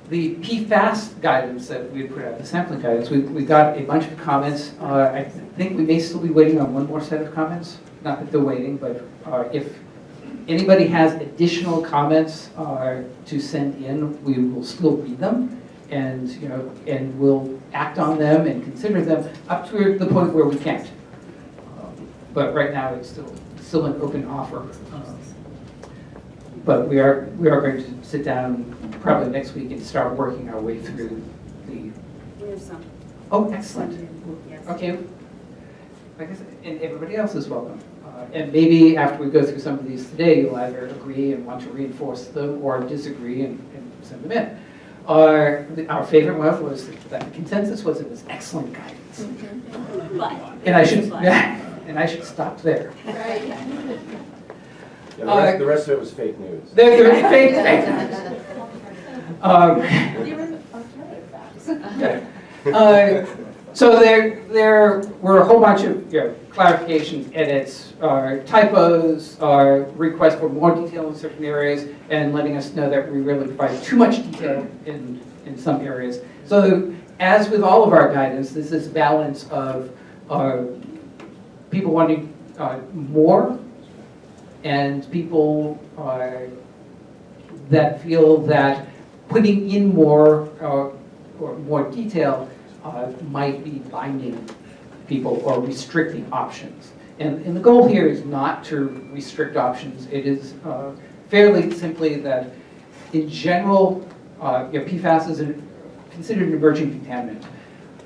the PFAS guidance that we put out, the sampling guidance, we got a bunch of comments. I think we may still be waiting on one more set of comments. Not that they're waiting, but if anybody has additional comments to send in, we will still read them, and and we'll act on them and consider them up to the point where we can't. But right now, it's still an open offer. But we are going to sit down probably next week and start working our way through the. We have some. Oh, excellent. Yes. Okay. Like I said, and everybody else is welcome. And maybe after we go through some of these today, you'll either agree and want to reinforce them, or disagree and send them in. Our favorite one was that the consensus was it was excellent guidance. But. And I should stop there. Right. Yeah, the rest of it was fake news. They're fake news. So there were a whole bunch of clarifications, edits, typos, requests for more detail in certain areas, and letting us know that we really provide too much detail in some areas. So as with all of our guidance, this is a balance of people wanting more, and people that feel that putting in more or more detail might be binding people or restricting options. And the goal here is not to restrict options. It is fairly simply that, in general, PFAS is considered an emerging contaminant.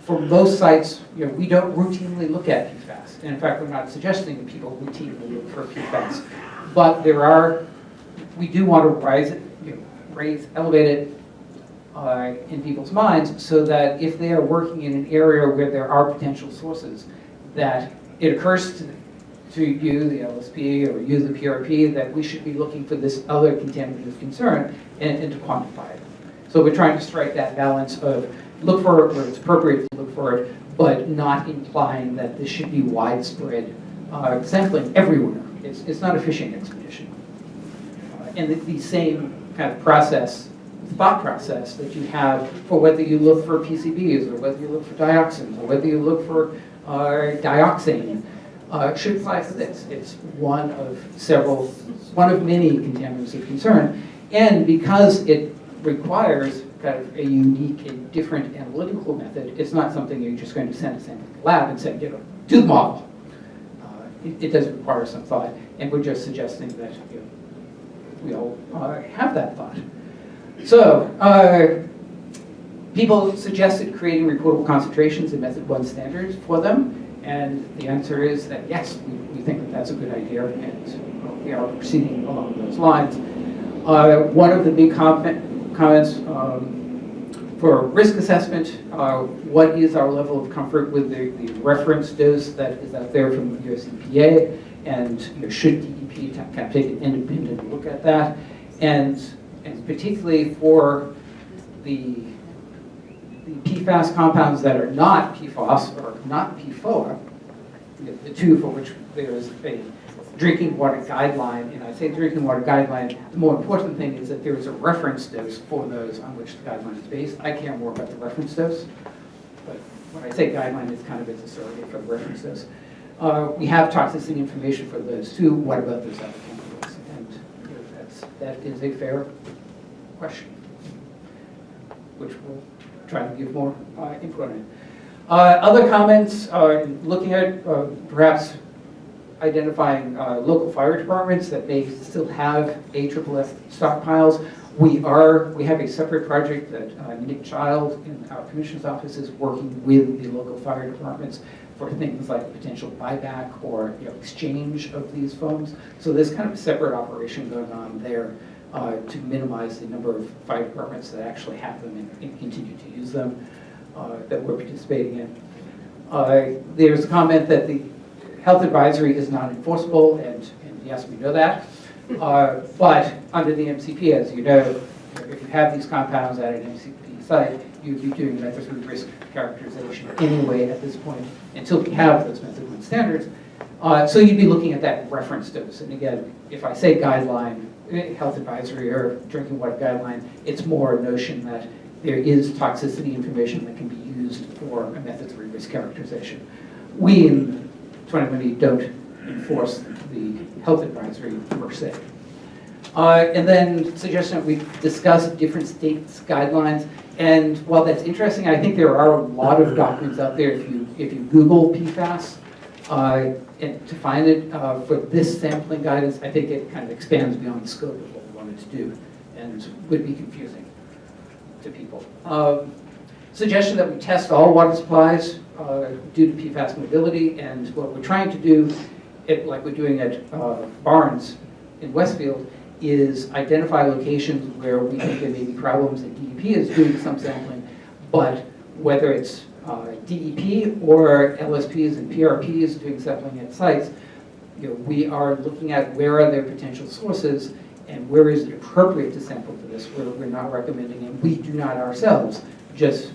For most sites, we don't routinely look at PFAS. And in fact, we're not suggesting that people routinely look for PFAS. But we do want to elevate it in people's minds, so that if they are working in an area where there are potential sources, that it occurs to you, the LSP, or you, the PRP, that we should be looking for this other contaminant of concern and to quantify it. So we're trying to strike that balance of look for it where it's appropriate to look for it, but not implying that this should be widespread sampling everywhere. It's not a fishing expedition. And the same kind of thought process that you have for whether you look for PCBs or whether you look for dioxins or whether you look for dioxane should apply for this. It's one of many contaminants of concern, and because it requires kind of a unique and different analytical method, it's not something you're just going to send a sample to the lab and say, do the model. It does require some thought, and we're just suggesting that we all have that thought. So, people suggested creating reportable concentrations in Method 1 standards for them, and the answer is that yes, we think that that's a good idea, and we are proceeding along those lines. One of the big comments for risk assessment, what is our level of comfort with the reference dose that is out there from the US EPA, and should DEP kind of take an independent look at that, and particularly for the PFAS compounds that are not PFAS or not PFOA, the two for which there is a drinking water guideline, and I say drinking water guideline, the more important thing is that there is a reference dose for those on which the guideline is based. I care more about the reference dose, but when I say guideline, it's kind of as a surrogate for the reference dose. We have toxicity information for those too. What about those other chemicals? And that is a fair question, which we'll try to give more input on. Other comments are looking at perhaps identifying local fire departments that may still have AFFF stockpiles. We have a separate project that Nick Child in our commissioner's office is working with the local fire departments for things like potential buyback or exchange of these foams. So there's kind of a separate operation going on there to minimize the number of fire departments that actually have them and continue to use them that we're participating in. There's a comment that the health advisory is not enforceable, and yes, we know that. But under the MCP, as you know, if you have these compounds at an MCP site, you'd be doing method 3 risk characterization anyway at this point until we have those method 1 standards. So you'd be looking at that reference dose. And again, if I say guideline, health advisory or drinking water guideline, it's more a notion that there is toxicity information that can be used for a method 3 risk characterization. We in 2020 don't enforce the health advisory per se. And then suggestion that we discuss different states' guidelines. And while that's interesting, I think there are a lot of documents out there. If you Google PFAS and to find it for this sampling guidance, I think it kind of expands beyond the scope of what we wanted to do and would be confusing to people. Suggestion that we test all water supplies due to PFAS mobility, and what we're trying to do, like we're doing at Barnes in Westfield, is identify locations where we think there may be problems that DEP is doing some sampling, but whether it's DEP or LSPs and PRPs doing sampling at sites, we are looking at where are their potential sources and where is it appropriate to sample for this, where we're not recommending, and we do not ourselves just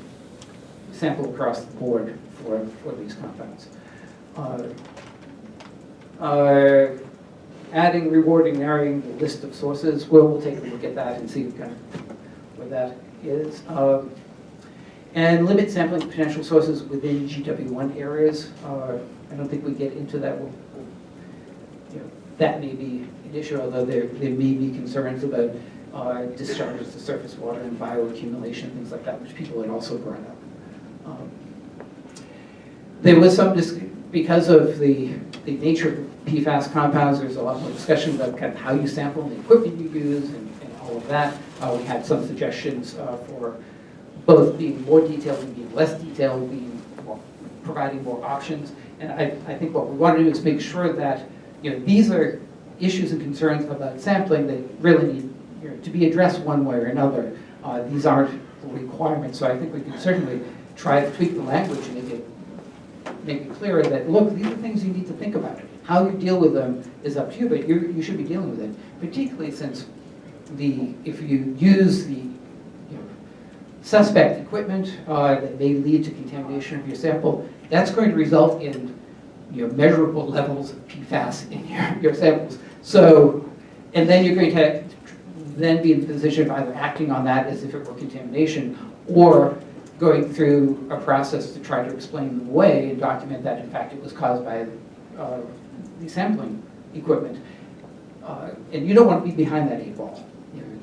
sample across the board for these compounds. Adding, rewarding, narrowing the list of sources. We'll take a look at that and see kind of where that is. And limit sampling potential sources within GW1 areas. I don't think we get into that. That may be an issue, although there may be concerns about discharges to surface water and bioaccumulation, things like that, which people had also brought up. There was some because of the nature of PFAS compounds, there's a lot more discussion about kind of how you sample and the equipment you use and all of that. We had some suggestions for both being more detailed and being less detailed, providing more options. And I think what we want to do is make sure that these are issues and concerns about sampling that really need to be addressed one way or another. These aren't requirements, so I think we can certainly try to tweak the language and make it clearer that, look, these are things you need to think about. How you deal with them is up to you, but you should be dealing with it, particularly since if you use the suspect equipment that may lead to contamination of your sample, that's going to result in measurable levels of PFAS in your samples. So, and then you're going to then be in the position of either acting on that as if it were contamination, or going through a process to try to explain them away and document that in fact it was caused by the sampling equipment. And you don't want to be behind that 8 ball.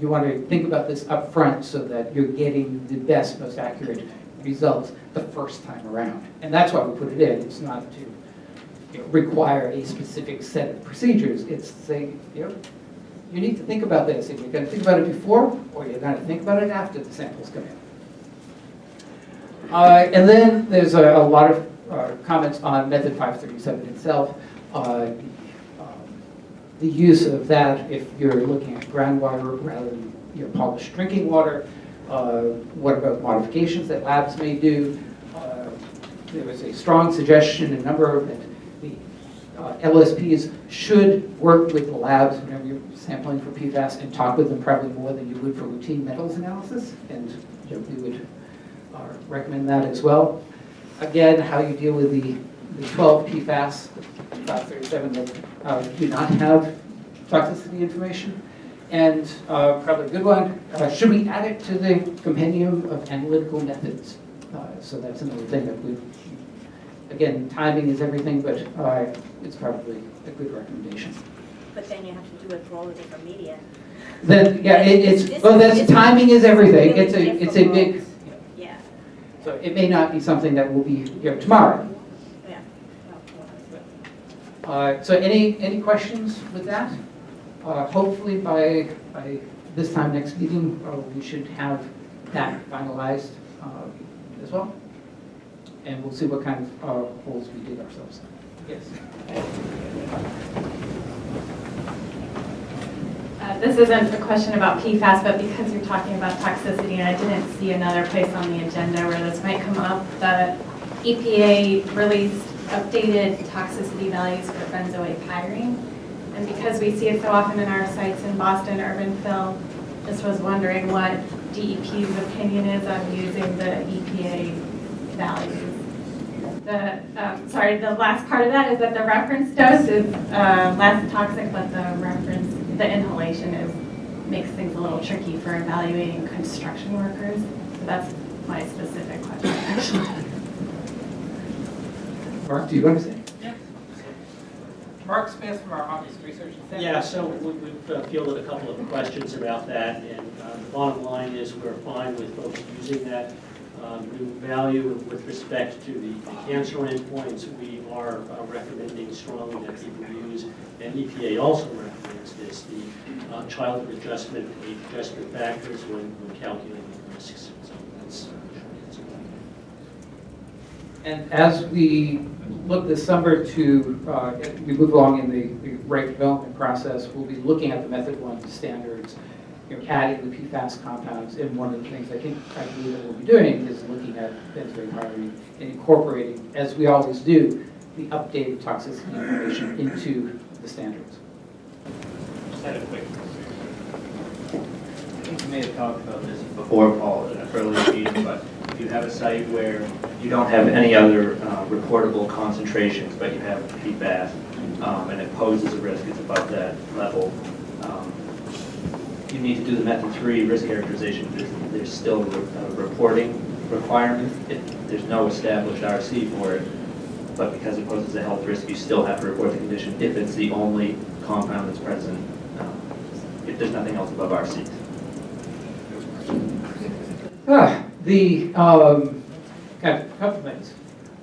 You want to think about this up front so that you're getting the best, most accurate results the first time around. And that's why we put it in. It's not to require a specific set of procedures. It's to say, you need to think about this. If you're going to think about it before, or you're going to think about it after the samples come in. And then there's a lot of comments on method 537 itself. The use of that if you're looking at groundwater rather than polished drinking water. What about modifications that labs may do? There was a strong suggestion, a number of that the LSPs should work with the labs whenever you're sampling for PFAS and talk with them probably more than you would for routine metals analysis, and we would recommend that as well. Again, how you deal with the 12 PFAS, 537 that do not have toxicity information. And probably a good one, should we add it to the compendium of analytical methods? So that's another thing that we, again, timing is everything, but it's probably a good recommendation. But then you have to do it for all the different media. Then, yeah, timing is everything. Really it's a big, yeah. so it may not be something that will be tomorrow. Yeah. So any questions with that? Hopefully by this time next meeting, we should have that finalized as well. And we'll see what kind of holes we dig ourselves in. Yes. This isn't a question about PFAS, but because you're talking about toxicity, and I didn't see another place on the agenda where this might come up, the EPA released updated toxicity values for benzoate pyrene. And because we see it so often in our sites in Boston, urban fill, just was wondering what DEP's opinion is on using the EPA values. The last part of that is that the reference dose is less toxic, but the inhalation makes things a little tricky for evaluating construction workers. So that's my specific question, actually. Mark, do you want to say? Yeah. Mark Smith from our Office Research Center. Yeah, so we've fielded a couple of questions about that, and the bottom line is we're fine with folks using that new value with respect to the cancer endpoints. We are recommending strongly that people use, and EPA also recommends this, the childhood adjustment, age adjustment factors when calculating risks. So that's And as we look this summer to, we move along in the rate development process, we'll be looking at the Method 1 standards, adding the PFAS compounds. And one of the things I believe that we'll be doing is looking at benzoate and incorporating, as we always do, the updated toxicity information into the standards. Just had a quick. I think you may have talked about this before, Paul, in an earlier meeting, but if you have a site where you don't have any other reportable concentrations, but you have PFAS, and it poses a risk, it's above that level, you need to do the method 3 risk characterization. There's still a reporting requirement. There's no established RC for it, but because it poses a health risk, you still have to report the condition if it's the only compound that's present, if there's nothing else above RC. Got a couple things.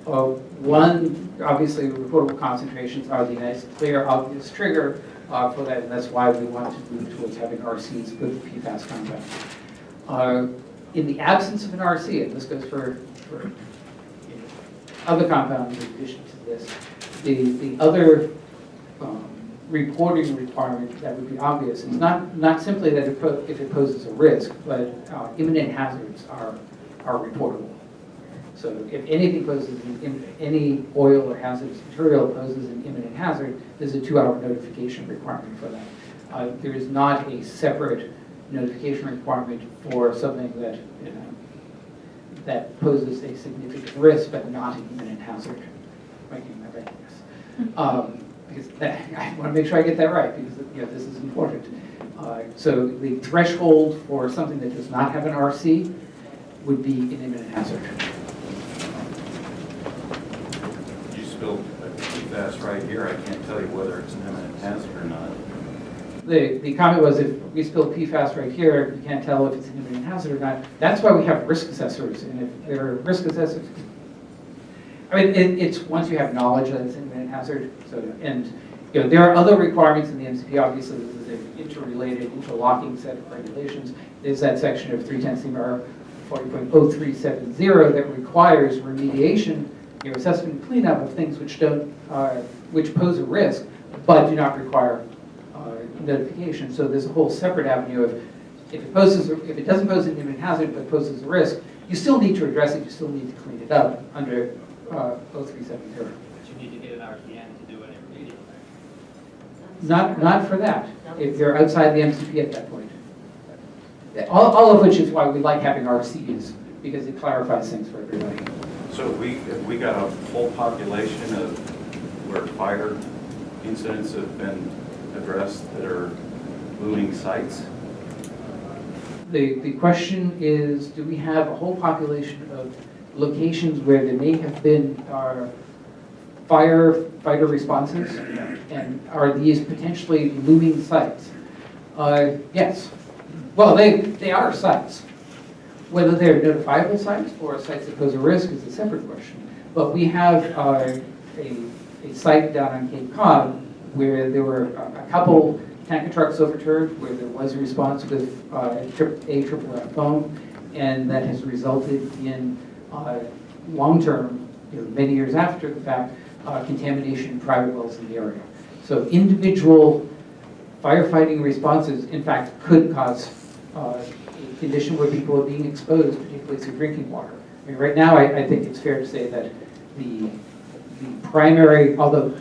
One, obviously, reportable concentrations are the nice, clear, obvious trigger for that, and that's why we want to move towards having RCs with PFAS compounds. In the absence of an RC, and this goes for other compounds in addition to this, the other reporting requirement that would be obvious is not simply that if it poses a risk, but imminent hazards are reportable. So if anything poses, any oil or hazardous material poses an imminent hazard, there's a 2-hour notification requirement for that. There is not a separate notification requirement for something that that poses a significant risk, but not an imminent hazard. Because I want to make sure I get that right, because this is important. So the threshold for something that does not have an RC would be an imminent hazard. You spilled PFAS right here. I can't tell you whether it's an imminent hazard or not. The comment was, if we spill PFAS right here, you can't tell if it's an imminent hazard or not. That's why we have risk assessors, and if there are risk assessors, I mean, it's once you have knowledge that it's an imminent hazard. So, and there are other requirements in the MCP. Obviously, this is an interrelated, interlocking set of regulations. There's that section of 310 CMR 40.0370 that requires remediation, assessment and cleanup of things which pose a risk, but do not require notification. So there's a whole separate avenue of if it doesn't pose an imminent hazard but poses a risk, you still need to address it. You still need to clean it up under 0370. But you need to get an RPN to do any remedial. Not for that. If they're outside the MCP at that point. All of which is why we like having RCs, because it clarifies things for everybody. So we got a whole population of where fire incidents have been addressed that are moving sites. The question is, do we have a whole population of locations where there may have been firefighter responses, and are these potentially looming sites? Yes. Well, they are sites. Whether they're notifiable sites or sites that pose a risk is a separate question. But we have a site down on Cape Cod where there were a couple tanker trucks overturned, where there was a response with AFFF foam, and that has resulted in long-term, many years after the fact, contamination in private wells in the area. So individual firefighting responses, in fact, could cause a condition where people are being exposed, particularly through drinking water. I mean, right now, I think it's fair to say that the primary, although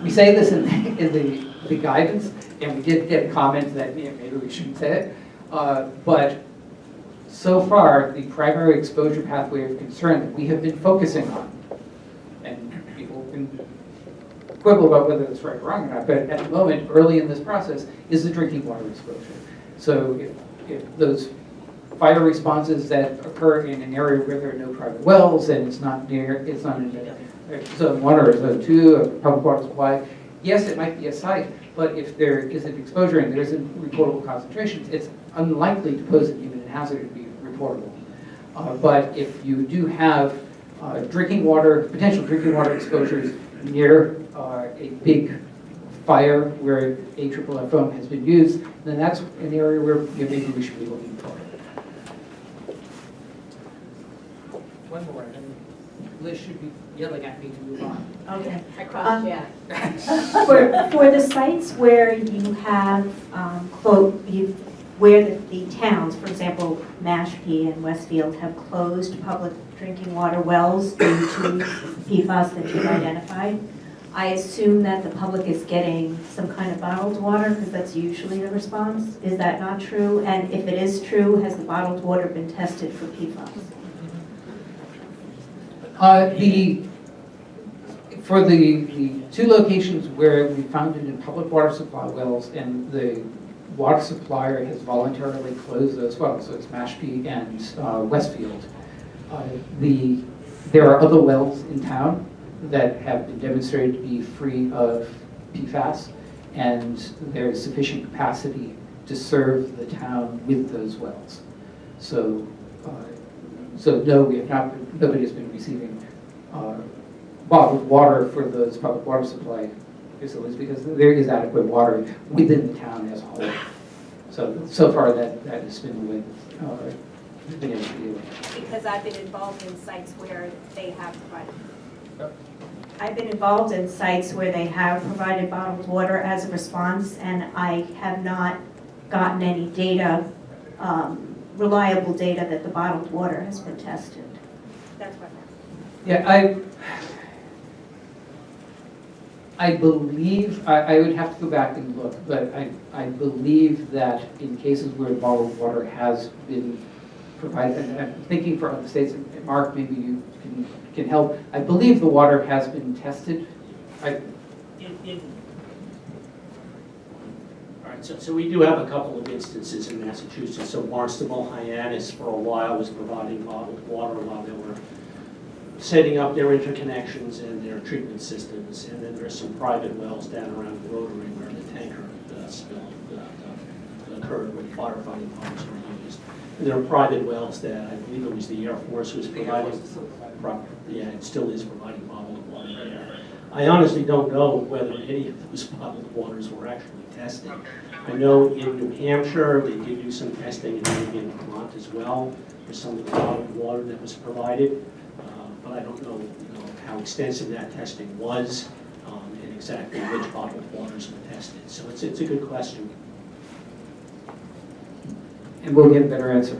we say this in the guidance, and we did get a comment that maybe we shouldn't say it, but so far, the primary exposure pathway of concern that we have been focusing on, and people can quibble about whether it's right or wrong or not, but at the moment, early in this process, is the drinking water exposure. So if those fire responses that occur in an area where there are no private wells and it's not in zone 1 or zone 2 of public water supply, yes, it might be a site, but if there is an exposure and there isn't reportable concentrations, it's unlikely to pose an imminent hazard to be reportable. But if you do have potential drinking water exposures near a big fire where AFFF foam has been used, then that's an area where maybe we should be looking for it. One more, and Liz should be yelling at me to move on. Okay. I crossed, yeah. For the sites where you have, where the towns, for example, Mashpee and Westfield, have closed public drinking water wells due to PFAS that you've identified, I assume that the public is getting some kind of bottled water, because that's usually the response. Is that not true? And if it is true, has the bottled water been tested for PFAS? For the two locations where we found it in public water supply wells and the water supplier has voluntarily closed those wells, so it's Mashpee and Westfield. There are other wells in town that have been demonstrated to be free of PFAS, and there is sufficient capacity to serve the town with those wells. So, no, we have not. Nobody has been receiving bottled water for those public water supply facilities because there is adequate water within the town as a whole. So far that has been the way we've been able to do it. Because I've been involved in sites where they have provided. I've been involved in sites where they have provided bottled water as a response, and I have not gotten any data, reliable data that the bottled water has been tested. That's what I'm asking. Yeah, I believe, I would have to go back and look, but I believe that in cases where bottled water has been provided, and I'm thinking for other states, and Mark, maybe you can help. I believe the water has been tested. All right, so we do have a couple of instances in Massachusetts. So Barnstable, Hyannis for a while was providing bottled water while they were setting up their interconnections and their treatment systems. And then there's some private wells down around the Rotary where the tanker spill occurred when firefighting pumps were used. And there are private wells that I believe it was the Air Force was providing. Yeah, it still is providing bottled water there. I honestly don't know whether any of those bottled waters were actually tested. I know in New Hampshire they did do some testing, and maybe in Vermont as well for some of the bottled water that was provided. But I don't know, how extensive that testing was and exactly which bottled waters were tested. So it's a good question. And we'll get a better answer.